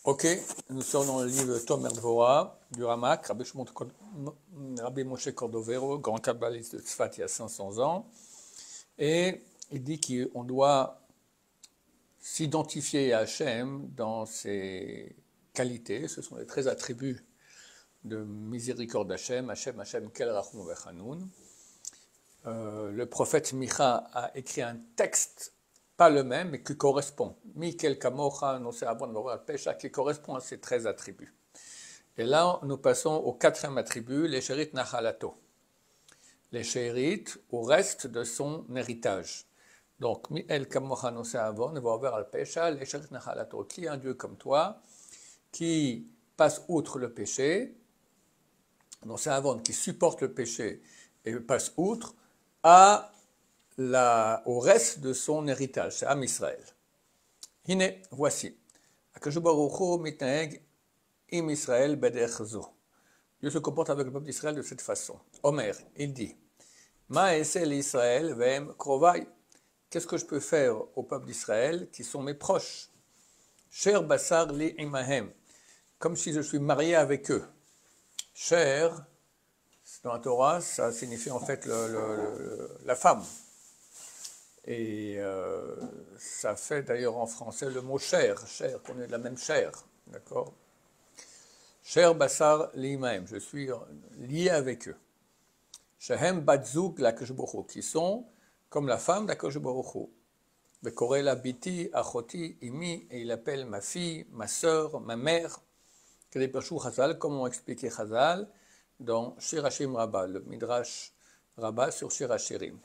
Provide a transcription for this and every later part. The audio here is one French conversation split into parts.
Ok, nous sommes dans le livre Tomer Dvorah du Ramak, Rabbi Moshe Cordovero, grand kabbaliste de Tzfat il y a 500 ans, et il dit qu'on doit s'identifier à Hachem dans ses qualités, ce sont les 13 attributs de miséricorde d'Hachem, Hachem Kel Rachum Vechanoun. Le prophète Micha a écrit un texte, pas le même, mais qui correspond. Mikel Kamocha, Pesha, qui correspond à ces 13 attributs. Et là, nous passons au 4e attribut, les Sherit Nachalato. Les Sherit, au reste de son héritage. Donc, Mikel Kamocha, nous savons, on va voir le Pesha, les Sherit Nachalato, qui est un Dieu comme toi, qui passe outre le péché, nous savons, qui supporte le péché et passe outre, au reste de son héritage, c'est Am Israël. Hine, voici. Akadosh Baruch Hu mitnaheg im Israël bederech zo. Dieu se comporte avec le peuple d'Israël de cette façon. Omer, il dit, Ma esel Israël ve'em krovai. Qu'est-ce que je peux faire au peuple d'Israël qui sont mes proches? Cher basar li imahem. Comme si je suis marié avec eux. Cher, dans la Torah, ça signifie en fait la femme. Et ça fait d'ailleurs en français le mot chair, qu'on est de la même chair, d'accord? Cher basar limaim, je suis lié avec eux. Shehem batzouk l'Akadosh Baruch Hu, qui sont comme la femme d'Akadosh Baruch Hu. Bekorela biti achoti imi, et il appelle ma fille, ma sœur, ma mère. Comme on expliqué Chazal dans Shir Hashim Rabbah, le Midrash Rabbah sur Shir Hashirim.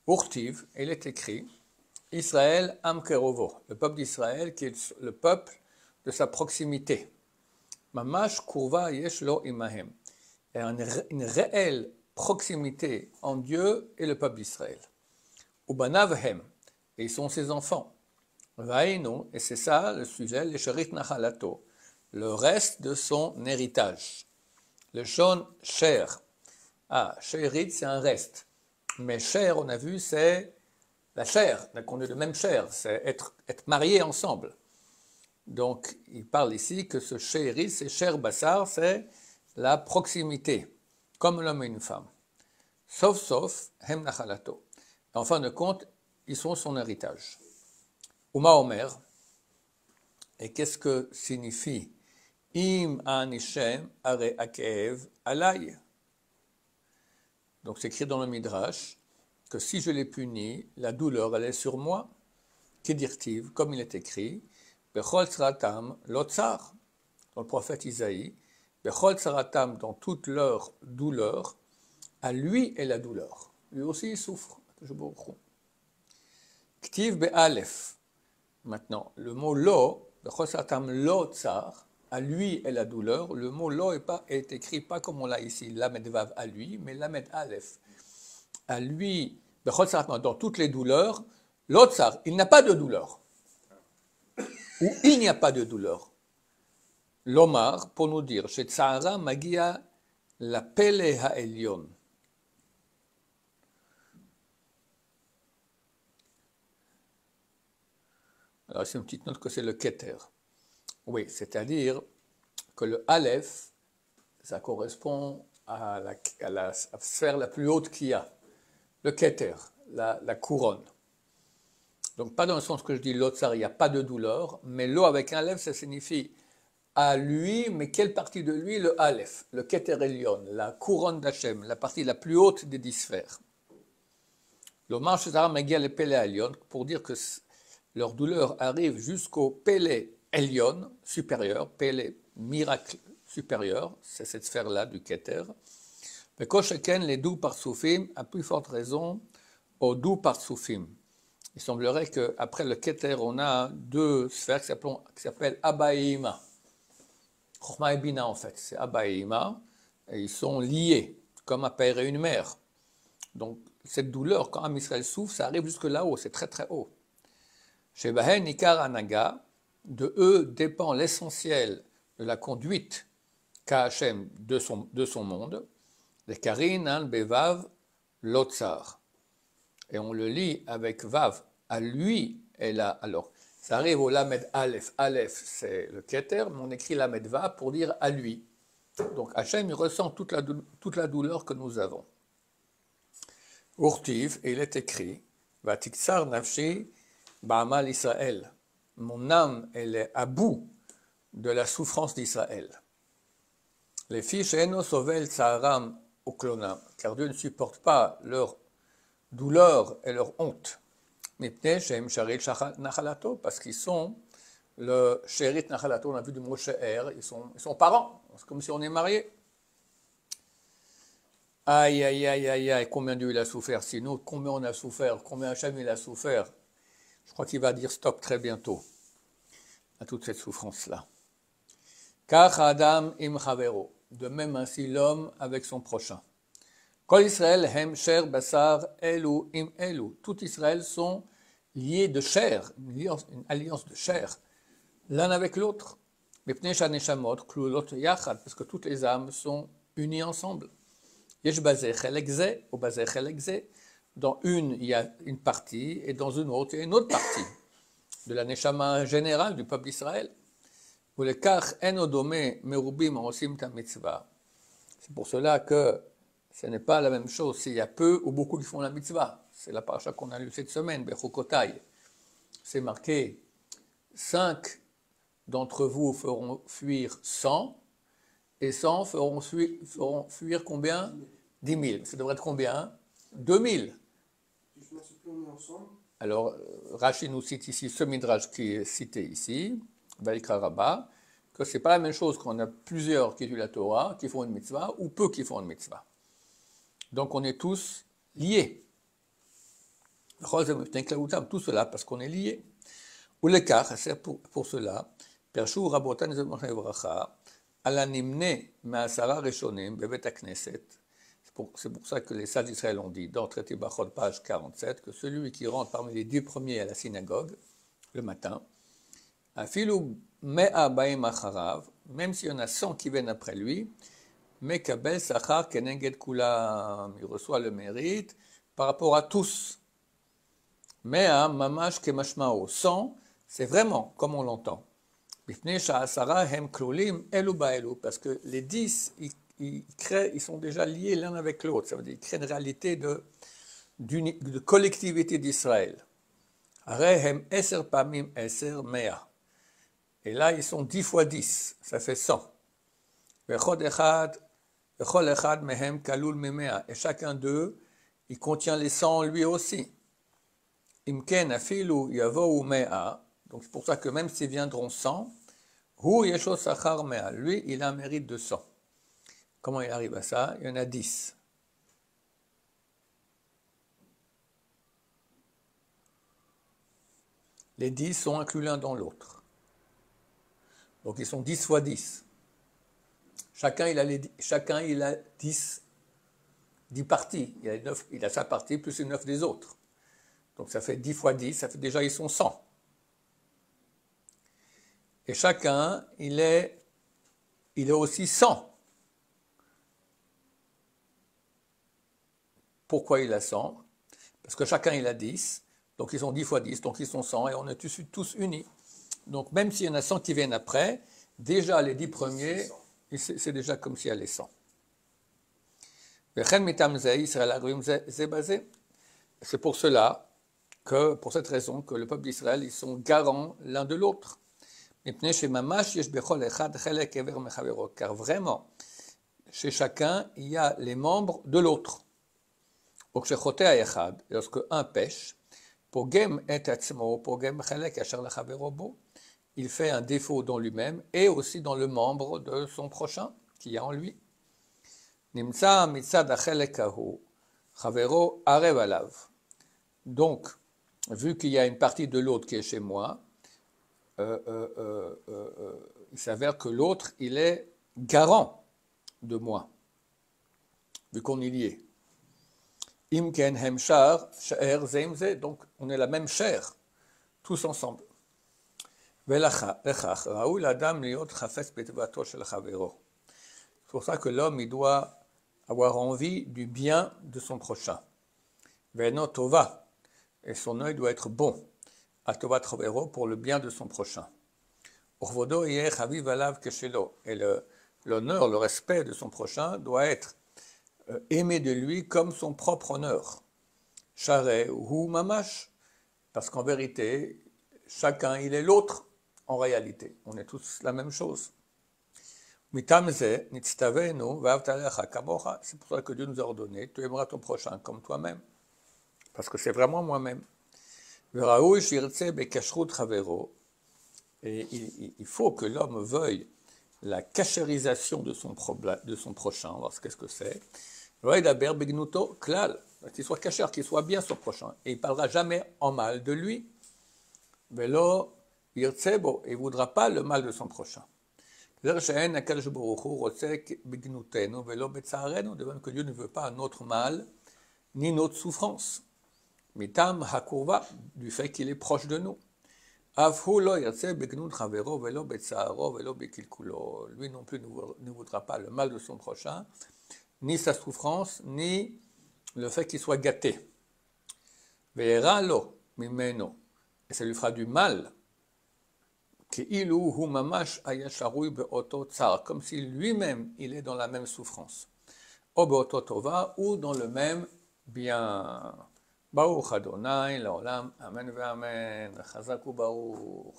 Urtiv, il est écrit, Israël Am Kerovo, le peuple d'Israël qui est le peuple de sa proximité. Mamash Kurva Yesh Lo Imahem. Il y a une réelle proximité en Dieu et le peuple d'Israël. Ubanavhem, et ils sont ses enfants. Vainu, et c'est ça le sujet, les Sherit Nachalato, le reste de son héritage. Le Shon Cher. Ah, Sherit, c'est un reste. Mais Cher, on a vu, c'est la chair. Donc on est de même chair, c'est être mariés ensemble. Donc il parle ici que ce Sherit, c'est Cher Bassar, c'est la proximité, comme l'homme et une femme. Sauf, Hem Nachalato. En fin de compte, ils sont son héritage. Uma Omer. Et qu'est-ce que signifie Im anishem are akev alay. Donc c'est écrit dans le Midrash que si je les punis, la douleur elle est sur moi. Kedirtiv, comme il est écrit, Bechol tsaratam lotzar, dans le prophète Isaïe, Bechol tsaratam, dans toute leur douleur, à lui est la douleur. Lui aussi il souffre. Ktiv be'alef. Maintenant, le mot lo, Bechol tsaratam lotzar, à lui est la douleur. Le mot lo est écrit pas comme on l'a ici, lamed vav à lui, mais lamed alef. À lui, dans toutes les douleurs, l'otsar, il n'a pas de douleur. Ou il n'y a pas de douleur. L'omar, pour nous dire, chez Tzahara Magia la Pele Ha'elyon. Alors, c'est une petite note que c'est le Keter. Oui, c'est-à-dire que le Aleph, ça correspond à la sphère la plus haute qu'il y a. Le Keter, la couronne. Donc pas dans le sens que je dis l'Otsar, il n'y a pas de douleur, mais l'eau avec un Aleph, ça signifie à lui, mais quelle partie de lui? Le Aleph, le Keter Elyon, la couronne d'Hachem, la partie la plus haute des 10 sphères. L'Omar Shezara Magia le Pele Elyon, pour dire que leur douleur arrive jusqu'au Pele Elyon supérieur, Pele miracle supérieur, c'est cette sphère-là du Keter. Mais Kosheken, les doux parsoufim, à plus forte raison, aux doux parsoufim. Il semblerait qu'après le Keter, on a deux sphères qui s'appellent Abba et Ima. Chochma et Bina, en fait, c'est Abba et Ima, et ils sont liés, comme un père et une mère. Donc, cette douleur, quand Am Israël souffre, ça arrive jusque là-haut, c'est très très haut. Chez Bahen Ikar Anaga, de eux dépend l'essentiel de la conduite qu'a Hachem de son monde, les Karin al Bevav Lotzar. Et on le lit avec Vav, à lui est là. Alors, Ça arrive au Lamed Aleph. Aleph, c'est le Keter, mais on écrit Lamed Va pour dire à lui. Donc Hachem, il ressent toute la douleur que nous avons. Urtiv, et il est écrit, Vatiksar Nafshi Ba'amal Israël. Mon âme, elle est à bout de la souffrance d'Israël. Les filles She'eno Sovel Tsaharam Uklonam, car Dieu ne supporte pas leur douleur et leur honte. Mipnei She'em Sharit Nachalato, parce qu'ils sont le Sherit Nachalato, on a vu du mot She'er, ils sont parents, c'est comme si on est mariés. Aïe, aïe, aïe, aïe, aïe, combien Dieu il a souffert, sinon combien on a souffert, combien Hachem il a souffert. Je crois qu'il va dire stop très bientôt à toute cette souffrance-là. Kach Adam im Chavero, de même ainsi l'homme avec son prochain. Kol Israël hem sher basar elu im elu. Tout Israël sont liés de chair, une alliance de chair, l'un avec l'autre. Mipnei shaneshamot klulot yachad, parce que toutes les âmes sont unies ensemble. Yesh bazeh chelek zeh ou bazeh chelek zeh. Dans une, il y a une partie, et dans une autre, il y a une autre partie de la neshama générale du peuple d'Israël. C'est pour cela que ce n'est pas la même chose s'il y a peu ou beaucoup qui font la mitzvah. C'est la paracha qu'on a lue cette semaine, Bechukotai. C'est marqué 5 d'entre vous feront fuir 100 et 100 feront fuir combien 10 000. Ça devrait être combien 2000. Alors, Rashi nous cite ici ce midrash qui est cité ici, Vaikra Rabbah, que ce n'est pas la même chose qu'on a plusieurs qui étudient la Torah, qui font une mitzvah, ou peu qui font une mitzvah. Donc on est tous liés. Tout cela parce qu'on est liés. Ou le cas, c'est pour cela, Pershu Rabotan Zevracha, Alanimne Maasara Reshonim, Bevet Knesset. C'est pour ça que les sages d'Israël ont dit, dans Traité Bachot, page 47, que celui qui rentre parmi les 10 premiers à la synagogue, le matin, Afilu Me'a Baim Acharav, même s'il y en a 100 qui viennent après lui, Mekabel Sachar Keneged Kulam, il reçoit le mérite par rapport à tous. Me'a Mamash Kemashmao, 100, c'est vraiment comme on l'entend. Bifnei Sha'asara Hem Klulim Elu Ba'elu, parce que les 10, ils sont déjà liés l'un avec l'autre, ça veut dire qu'ils créent une réalité de collectivité d'Israël. Arehem Eser Pamim Eser Mea. Et là, ils sont 10 fois 10, ça fait 100. Et chacun d'eux, il contient les 100 lui aussi. Imken afilu yavou mea. Donc c'est pour ça que même s'ils viendront 100, hu yesho sachar mea. Lui, il a un mérite de 100. Comment il arrive à ça? Il y en a 10. Les 10 sont inclus l'un dans l'autre. Donc ils sont 10 fois 10. Chacun il a 10 parties. Il a sa partie plus les 9 des autres. Donc ça fait 10 fois 10, ça fait déjà ils sont 100. Et chacun, il est aussi 100. Pourquoi il a 100? Parce que chacun il a 10, donc ils sont 10 fois 10, donc ils sont 100 et on est tous unis. Donc même s'il y en a 100 qui viennent après, déjà les 10 premiers, c'est déjà comme s'il y a les 100. C'est pour cela, pour cette raison, que le peuple d'Israël, ils sont garants l'un de l'autre. Car vraiment, chez chacun, il y a les membres de l'autre. Lorsque un pêche, il fait un défaut dans lui-même et aussi dans le membre de son prochain qui est en lui. Donc, vu qu'il y a une partie de l'autre qui est chez moi, il s'avère que l'autre, il est garant de moi, vu qu'on y est. Imken hemshar sha'er zeimze, donc on est la même chair, tous ensemble. C'est pour ça que l'homme, il doit avoir envie du bien de son prochain. Et son œil doit être bon. Atovat Chavero, pour le bien de son prochain. Urvodo yeh chaviv alav keshelo. Et l'honneur, le respect de son prochain doit être aimé de lui comme son propre honneur. Share hu mamash, parce qu'en vérité, chacun il est l'autre en réalité. On est tous la même chose. Mitamze nitztavenu v'avtalecha kamocha. C'est pour ça que Dieu nous a ordonné, tu aimeras ton prochain comme toi-même. Parce que c'est vraiment moi-même. V'raoui shirtze bekashrut chavero. Et il faut que l'homme veuille la cachérisation de son prochain. On va voir qu'est-ce que c'est. V'aidaber begnuto klal. Qu'il soit cacher, qu'il soit bien son prochain. Et il ne parlera jamais en mal de lui. Velo yirtsebo. Il ne voudra pas le mal de son prochain. De même que Dieu ne veut pas notre mal, ni notre souffrance. Mitam hakurva, du fait qu'il est proche de nous. Lui non plus ne voudra pas le mal de son prochain, ni sa souffrance, ni le fait qu'il soit gâté. Et ça lui fera du mal. Comme si lui-même il est dans la même souffrance. Ou dans le même bien. Baruch Adonai, Laolam, Amen, Amen. Chazak u Baruch.